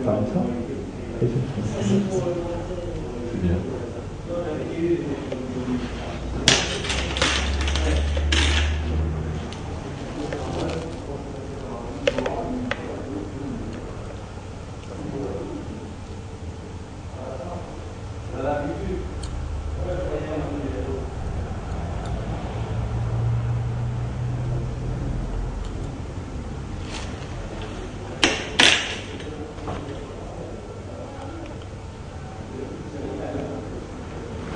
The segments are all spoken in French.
ça. C'est bien.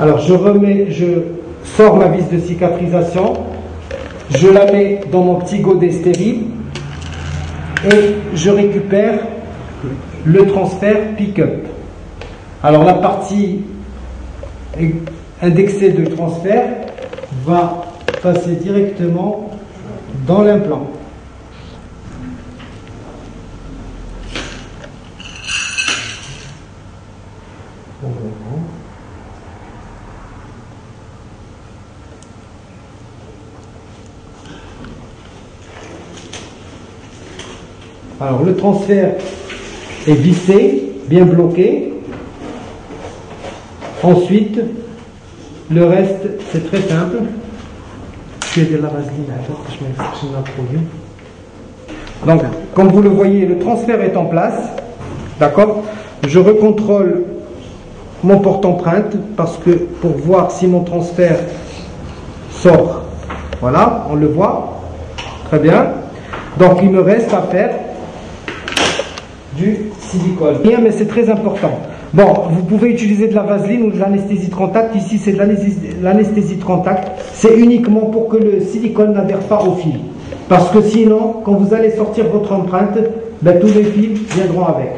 Alors je sors ma vis de cicatrisation, je la mets dans mon petit godet stérile et je récupère le transfert pick-up. Alors la partie indexée de transfert va passer directement dans l'implant. Alors le transfert est vissé, bien bloqué. Ensuite, le reste, c'est très simple. Je vais de la vaseline à donc, comme vous le voyez, le transfert est en place. D'accord? Je recontrôle mon porte-empreinte parce que pour voir si mon transfert sort, voilà, on le voit. Très bien. Donc, il me reste à faire du silicone. Bien, mais c'est très important. Bon, vous pouvez utiliser de la vaseline ou de l'anesthésie de contact. Ici, c'est de l'anesthésie de contact. C'est uniquement pour que le silicone n'adhère pas au fil. Parce que sinon, quand vous allez sortir votre empreinte, ben, tous les fils viendront avec.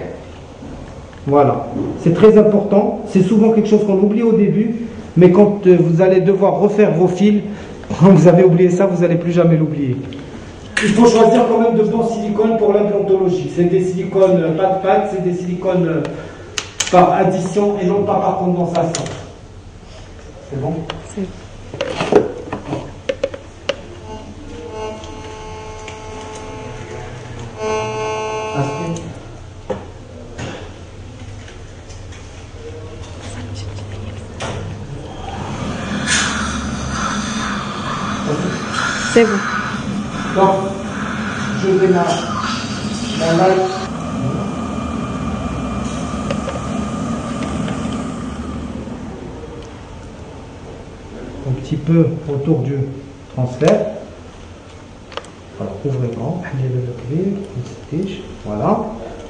Voilà. C'est très important. C'est souvent quelque chose qu'on oublie au début. Mais quand vous allez devoir refaire vos fils, quand vous avez oublié ça, vous n'allez plus jamais l'oublier. Il faut choisir quand même de bons silicones pour l'implantologie. C'est des silicones pas de pâte, c'est des silicones par addition et non pas par condensation. C'est bon? C'est bon. Donc, je démarre mon light. Un petit peu autour du transfert. Alors, ouvrez grand. Voilà.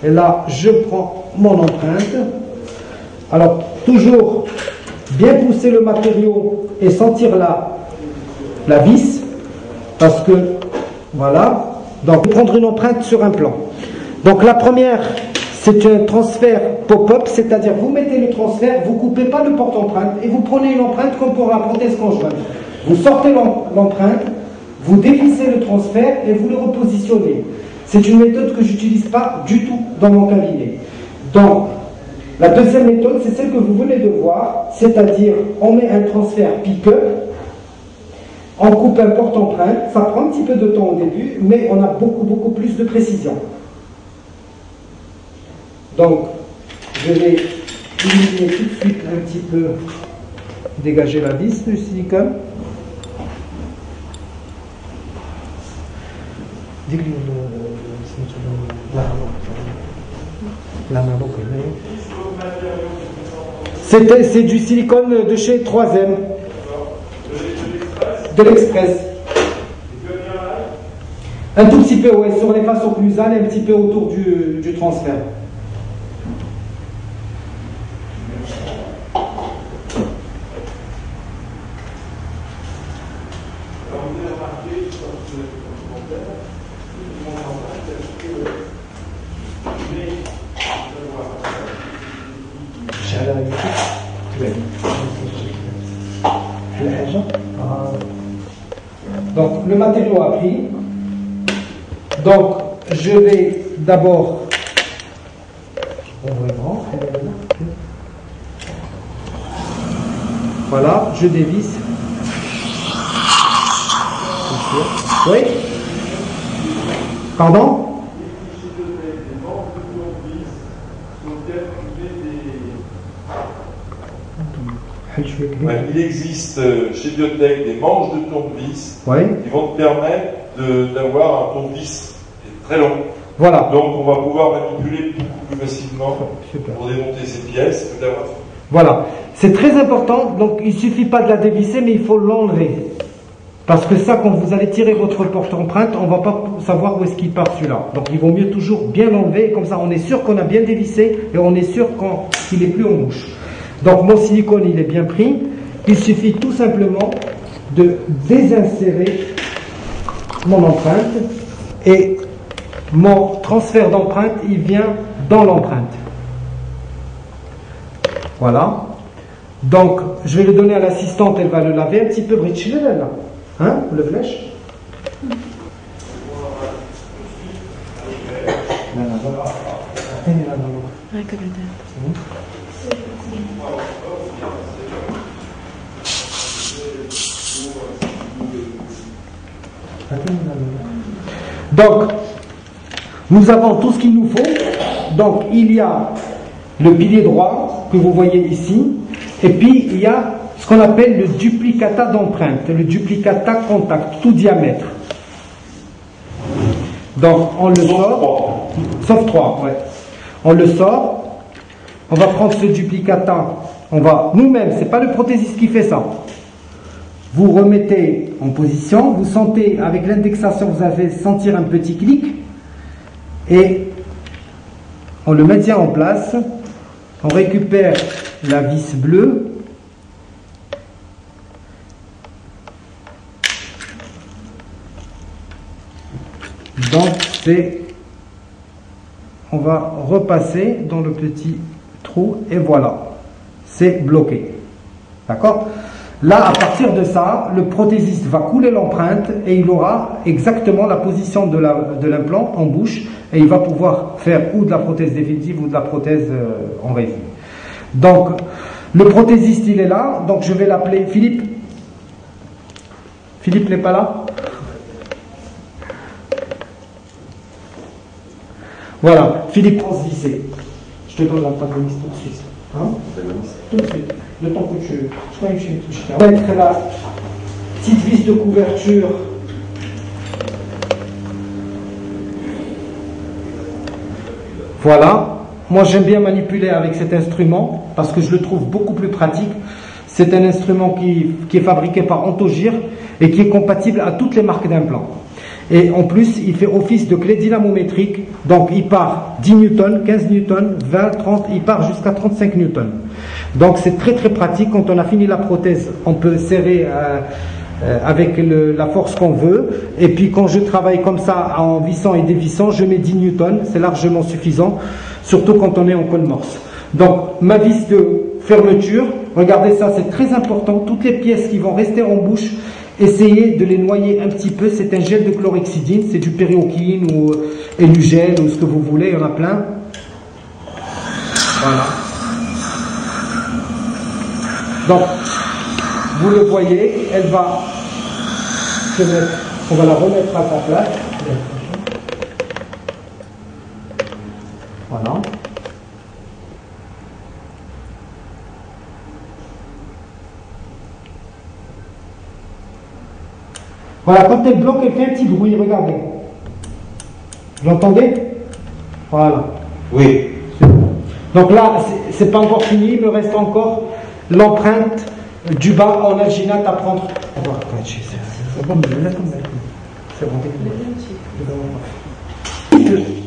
Et là, je prends mon empreinte. Alors, toujours bien pousser le matériau et sentir la vis. Parce que voilà, donc prendre une empreinte sur un plan. Donc la première, c'est un transfert pop-up, c'est-à-dire vous mettez le transfert, vous ne coupez pas le porte-empreinte et vous prenez une empreinte comme pour la prothèse conjointe. Vous sortez l'empreinte, vous dévissez le transfert et vous le repositionnez. C'est une méthode que je n'utilise pas du tout dans mon cabinet. Donc, la deuxième méthode, c'est celle que vous venez de voir, c'est-à-dire on met un transfert pick-up, on coupe un porte-empreinte, ça prend un petit peu de temps au début, mais on a beaucoup plus de précision. Donc, je vais éliminer tout de suite un petit peu, dégager la vis du silicone. C'est du silicone de chez 3M. De l'Express. Un tout petit peu, ouais, sur les faces occlusales et un petit peu autour du transfert. Donc le matériau a pris. Donc je vais d'abord voilà, je dévisse. Oui. Il existe chez Biotech des manches de tournevis qui vont te permettre d'avoir un tournevis très long. Voilà. Donc on va pouvoir manipuler beaucoup plus facilement pour démonter ces pièces que d'avoir. Voilà. C'est très important. Donc il ne suffit pas de la dévisser, mais il faut l'enlever. Parce que ça, quand vous allez tirer votre porte-empreinte, on ne va pas savoir où est-ce qu'il part celui-là. Donc il vaut mieux toujours bien l'enlever. Comme ça, on est sûr qu'on a bien dévissé et on est sûr qu'il n'est plus en bouche. Donc mon silicone, il est bien pris. Il suffit tout simplement de désinsérer mon empreinte et mon transfert d'empreinte, il vient dans l'empreinte. Voilà. Donc, je vais le donner à l'assistante, elle va le laver un petit peu. Là. Hein, le flèche. Donc, nous avons tout ce qu'il nous faut. Donc, il y a le pilier droit que vous voyez ici, et puis il y a ce qu'on appelle le duplicata d'empreinte, le duplicata contact, tout diamètre. Donc, on le sort, sauf 3, ouais. On le sort, on va prendre ce duplicata, on va nous-mêmes, c'est pas le prothésiste qui fait ça. Vous remettez en position, vous sentez avec l'indexation, vous allez sentir un petit clic et on le maintient en place. On récupère la vis bleue. Donc on va repasser dans le petit trou et voilà, c'est bloqué. D'accord ? Là, à partir de ça, le prothésiste va couler l'empreinte et il aura exactement la position de l'implant en bouche et il va pouvoir faire ou de la prothèse définitive ou de la prothèse en résine. Donc, le prothésiste, il est là, donc je vais l'appeler Philippe. Philippe n'est pas là ? Voilà, Philippe, on se vissait. Je te donne la pâte de vis tout de suite. Hein? Tout de suite. Le temps que je vais mettre la petite vis de couverture. Voilà. Moi, j'aime bien manipuler avec cet instrument parce que je le trouve beaucoup plus pratique. C'est un instrument qui est fabriqué par Antogir et qui est compatible à toutes les marques d'implants. Et en plus, il fait office de clé dynamométrique. Donc, il part 10 newtons, 15 newtons, 20, 30, il part jusqu'à 35 newtons. Donc, c'est très très pratique. Quand on a fini la prothèse, on peut serrer avec la force qu'on veut. Et puis, quand je travaille comme ça, en vissant et dévissant, je mets 10 newtons. C'est largement suffisant, surtout quand on est en col morse. Donc, ma vis de fermeture, regardez ça, c'est très important. Toutes les pièces qui vont rester en bouche, essayez de les noyer un petit peu. C'est un gel de chlorhexidine, c'est du péréokine ou Elugel ou ce que vous voulez, il y en a plein. Voilà. Donc, vous le voyez, elle va se mettre, on va la remettre à sa place. Voilà. Voilà, quand elle bloque, elle fait un petit bruit, regardez. Vous l'entendez? Voilà. Oui. Donc là, c'est pas encore fini, il me reste encore l'empreinte du bas en alginate à prendre.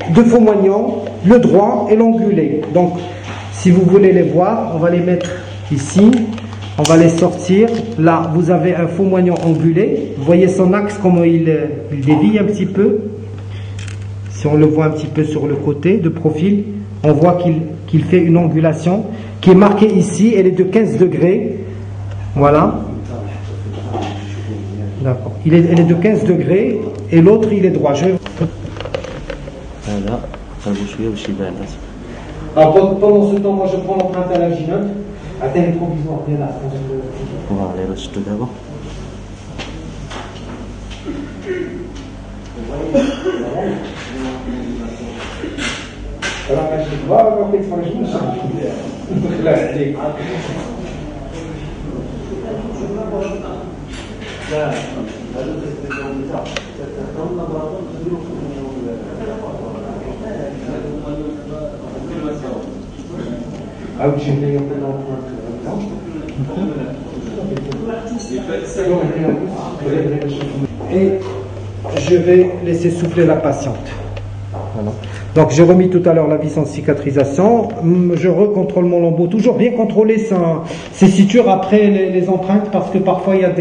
Deux faux moignons, le droit et l'ongulé. Donc, si vous voulez les voir, on va les mettre ici. On va les sortir. Là, vous avez un faux moignon angulé. Vous voyez son axe, comment il dévie un petit peu. Si on le voit un petit peu sur le côté de profil, on voit qu'il fait une angulation qui est marquée ici. Elle est de 15 degrés. Voilà. D'accord. Elle est de 15 degrés et l'autre, il est droit. Alors, pendant ce temps, moi, je prends l'empreinte à l'alginate. Attends, provisoire, viens là. On va aller là-dessus tout d'abord. Et je vais laisser souffler la patiente. Voilà. Donc j'ai remis tout à l'heure la vis en cicatrisation, je recontrôle mon lambeau, toujours bien contrôler ses sutures après les empreintes, parce que parfois il y a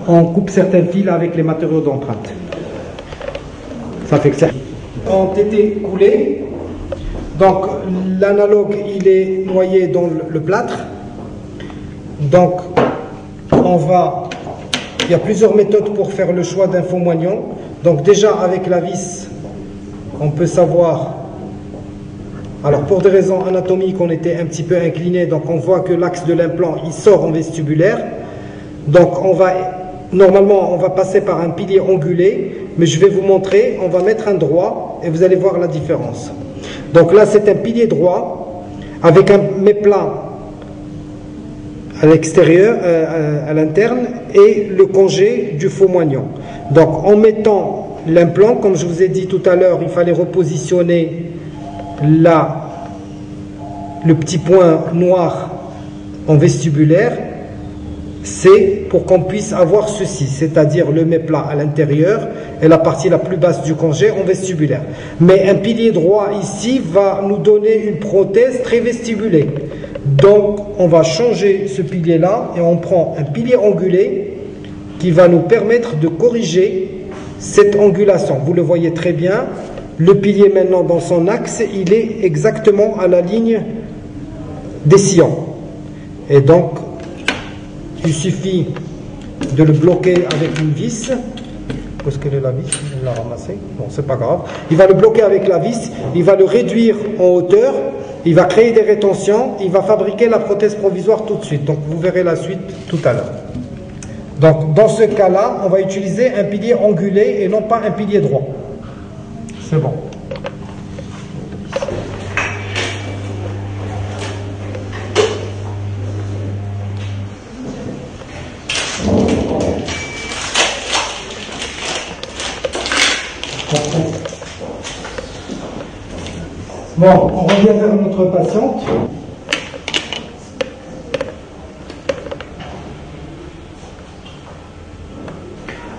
on coupe certaines fils avec les matériaux d'empreinte. Ça fait que ça. Ont été coulés, donc l'analogue il est noyé dans le plâtre, donc il y a plusieurs méthodes pour faire le choix d'un faux moignon. Donc déjà avec la vis on peut savoir, alors pour des raisons anatomiques on était un petit peu incliné, donc on voit que l'axe de l'implant il sort en vestibulaire, donc normalement on va passer par un pilier angulé, mais je vais vous montrer, on va mettre un droit et vous allez voir la différence. Donc là c'est un pilier droit avec un méplat à l'extérieur, à l'interne, et le congé du faux moignon. Donc en mettant l'implant, comme je vous ai dit tout à l'heure, il fallait repositionner le petit point noir en vestibulaire, c'est pour qu'on puisse avoir ceci, c'est-à-dire le méplat à l'intérieur et la partie la plus basse du congé en vestibulaire. Mais un pilier droit ici va nous donner une prothèse très vestibulée. Donc on va changer ce pilier là et on prend un pilier angulé qui va nous permettre de corriger cette angulation. Vous le voyez très bien, le pilier maintenant dans son axe il est exactement à la ligne des sillons, et donc il suffit de le bloquer avec une vis. Où est-ce qu'elle est la vis? Il l'a ramassée. Bon, c'est pas grave. Il va le bloquer avec la vis, il va le réduire en hauteur, il va créer des rétentions, il va fabriquer la prothèse provisoire tout de suite. Donc vous verrez la suite tout à l'heure. Donc dans ce cas-là, on va utiliser un pilier angulé et non pas un pilier droit. C'est bon. Bon, on revient vers notre patiente.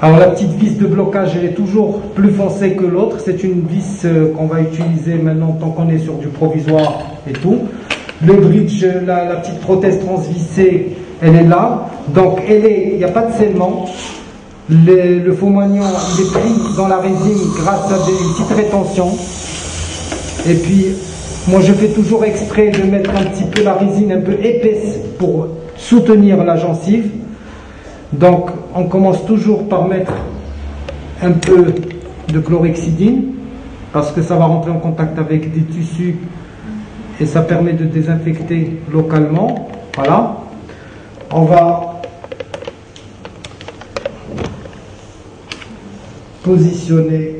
Alors la petite vis de blocage, elle est toujours plus foncée que l'autre. C'est une vis qu'on va utiliser maintenant tant qu'on est sur du provisoire et tout. Le bridge, la petite prothèse transvissée, elle est là. Donc il n'y a pas de scellement. Le faux moignon, il est pris dans la résine grâce à une petite rétention. Et puis, moi je fais toujours exprès de mettre un petit peu la résine un peu épaisse pour soutenir la gencive. Donc, on commence toujours par mettre un peu de chlorhexidine, parce que ça va rentrer en contact avec des tissus et ça permet de désinfecter localement. Voilà. On va positionner.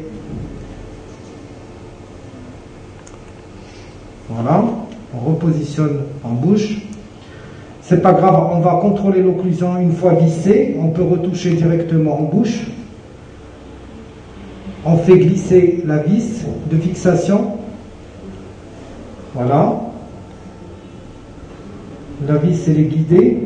Voilà. On repositionne en bouche. C'est pas grave, on va contrôler l'occlusion une fois vissée. On peut retoucher directement en bouche. On fait glisser la vis de fixation. Voilà. La vis, elle est guidée.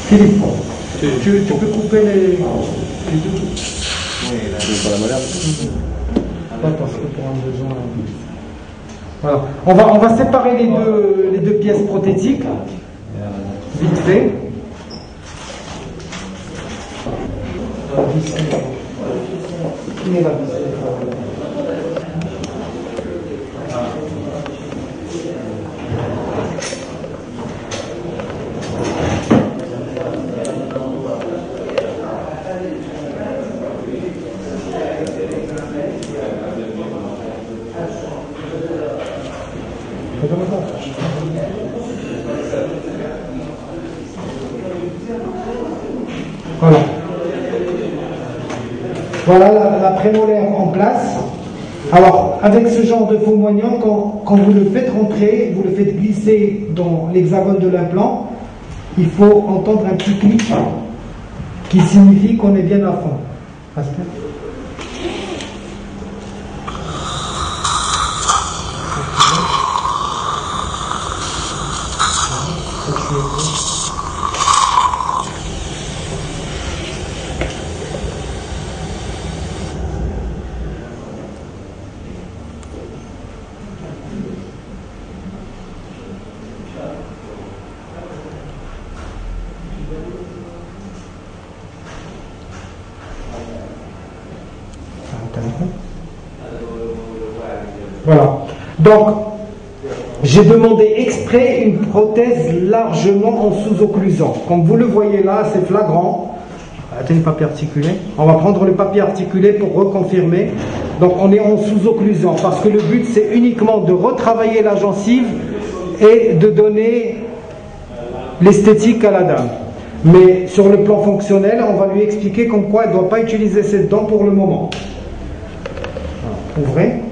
Philippe, tu peux couper les deux. Pas parce que pour un besoin. Voilà. On va séparer les deux pièces prothétiques. Vite fait. Qui est la vis? Voilà. Voilà la prémolaire en place. Alors, avec ce genre de faux moignant, quand vous le faites rentrer, vous le faites glisser dans l'hexagone de l'implant, il faut entendre un petit clic qui signifie qu'on est bien à fond. Voilà. Donc, j'ai demandé exprès une prothèse largement en sous-occlusant. Comme vous le voyez là, c'est flagrant. Attends, le papier articulé. On va prendre le papier articulé pour reconfirmer. Donc, on est en sous-occlusant parce que le but, c'est uniquement de retravailler la gencive et de donner l'esthétique à la dame. Mais sur le plan fonctionnel, on va lui expliquer comme quoi elle ne doit pas utiliser cette dent pour le moment. Ouvrez.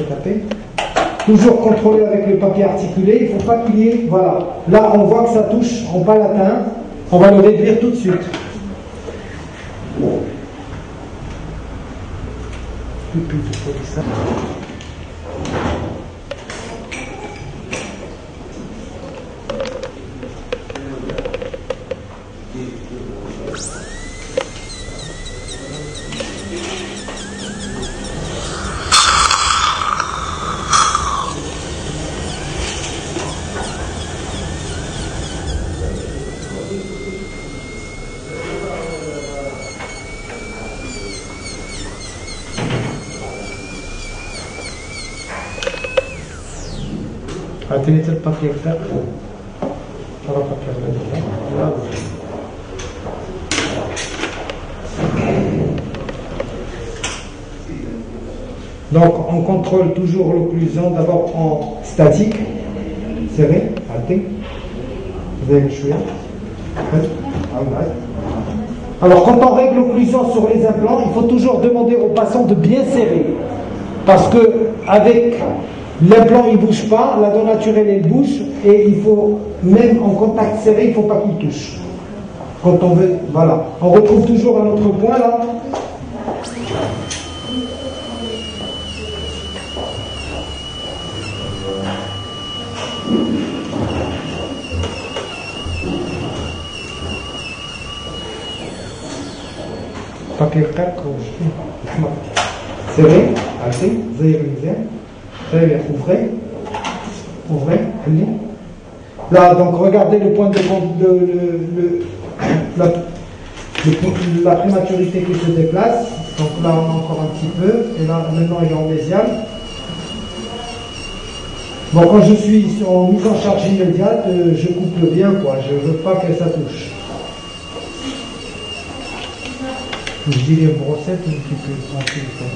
Tapez. Toujours contrôler avec le papier articulé. Il ne faut pas qu'il y ait. Voilà. Là, on voit que ça touche en palatin. On va le réduire tout de suite. Attendez le papier là. Alors, papier là. Donc, on contrôle toujours l'occlusion d'abord en statique. Serré. Attendez. Vous avez le choix. Alors, quand on règle l'occlusion sur les implants, il faut toujours demander au patient de bien serrer. Parce que avec l'implant il ne bouge pas, la dent naturelle elle bouge, et il faut, même en contact serré, il ne faut pas qu'il touche. Quand on veut, voilà. On retrouve toujours un autre point là. Papier 4, serré, assez, زي الميزان. Très bien, ouvrez, allez. Là, donc regardez le point de la prématurité qui se déplace. Donc là, on a encore un petit peu, et là, maintenant, il est en mésial. Bon, quand je suis en mise en charge immédiate, je coupe bien, quoi. Je ne veux pas que ça touche. Je dis les brossettes un petit peu tranquille, quoi.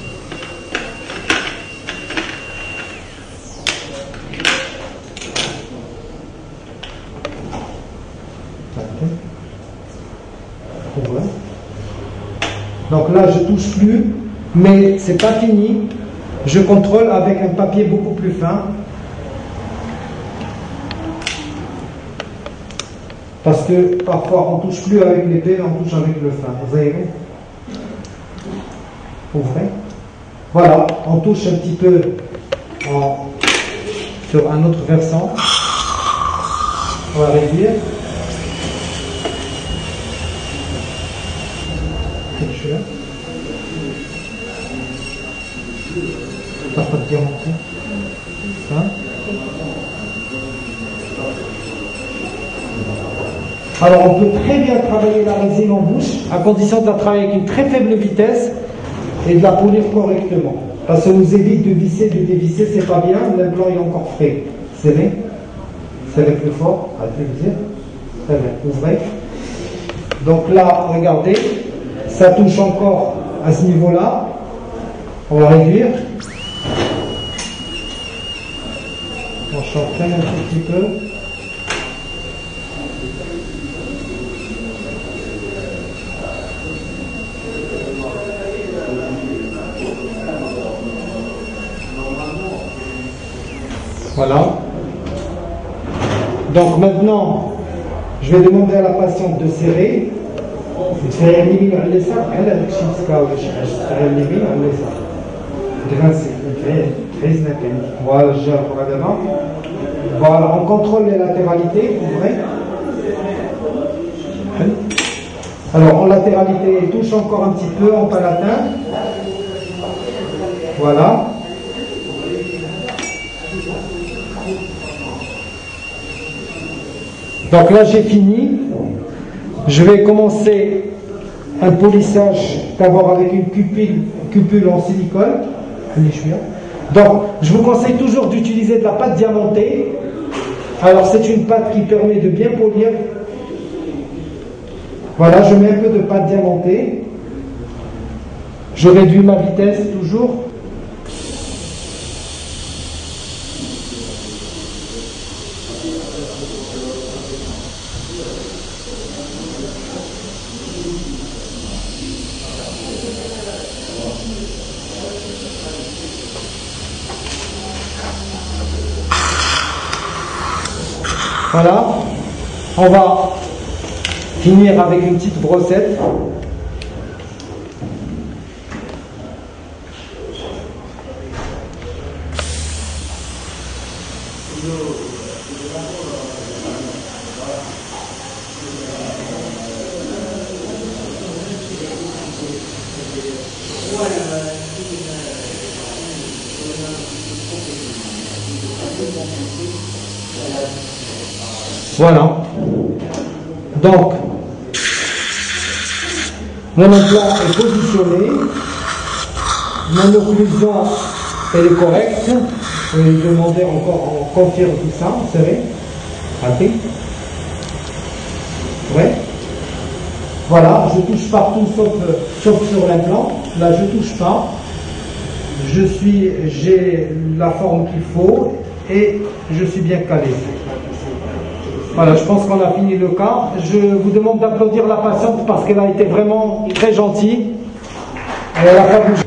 Donc là, je touche plus, mais c'est pas fini. Je contrôle avec un papier beaucoup plus fin. Parce que parfois, on touche plus avec l'épée, on touche avec le fin. Vous voyez ? ouvrez. Voilà, on touche un petit peu sur un autre versant. On va réduire. Pas de diamanté. Hein? Alors on peut très bien travailler la résine en bouche, à condition de la travailler avec une très faible vitesse et de la polir correctement. Parce que ça nous évite de visser, de dévisser, c'est pas bien, l'implant est encore frais. Serrez. Serrez plus fort, arrêtez de dire. Très bien, ouvrez. Donc là, regardez, ça touche encore à ce niveau-là. On va réduire. On chantonne un tout petit peu. Voilà. Donc maintenant, je vais demander à la patiente de serrer. Serrer l'hymen à l'essai, elle a le chimska ou le chimska. Serrer l'hymen à l'essai. Grincer. Voilà, je gère pour la devant. Voilà, on contrôle les latéralités, ouvrez. Alors en latéralité, elle touche encore un petit peu en palatin. Voilà. Donc là j'ai fini. Je vais commencer un polissage d'abord avec une cupule en silicone. Donc je vous conseille toujours d'utiliser de la pâte diamantée. Alors c'est une pâte qui permet de bien polir. Voilà, je mets un peu de pâte diamantée. Je réduis ma vitesse toujours. Voilà, on va finir avec une petite brossette. Voilà. Donc, mon implant est positionné. Mon occlusion, elle est correcte. Je vais lui demander encore, on confirme tout ça, serré. Raté. Ouais. Voilà, je touche partout sauf sur l'implant. Là, je touche pas. J'ai la forme qu'il faut et je suis bien calé. Voilà, je pense qu'on a fini le cas. Je vous demande d'applaudir la patiente parce qu'elle a été vraiment très gentille. Elle n'a pas bougé.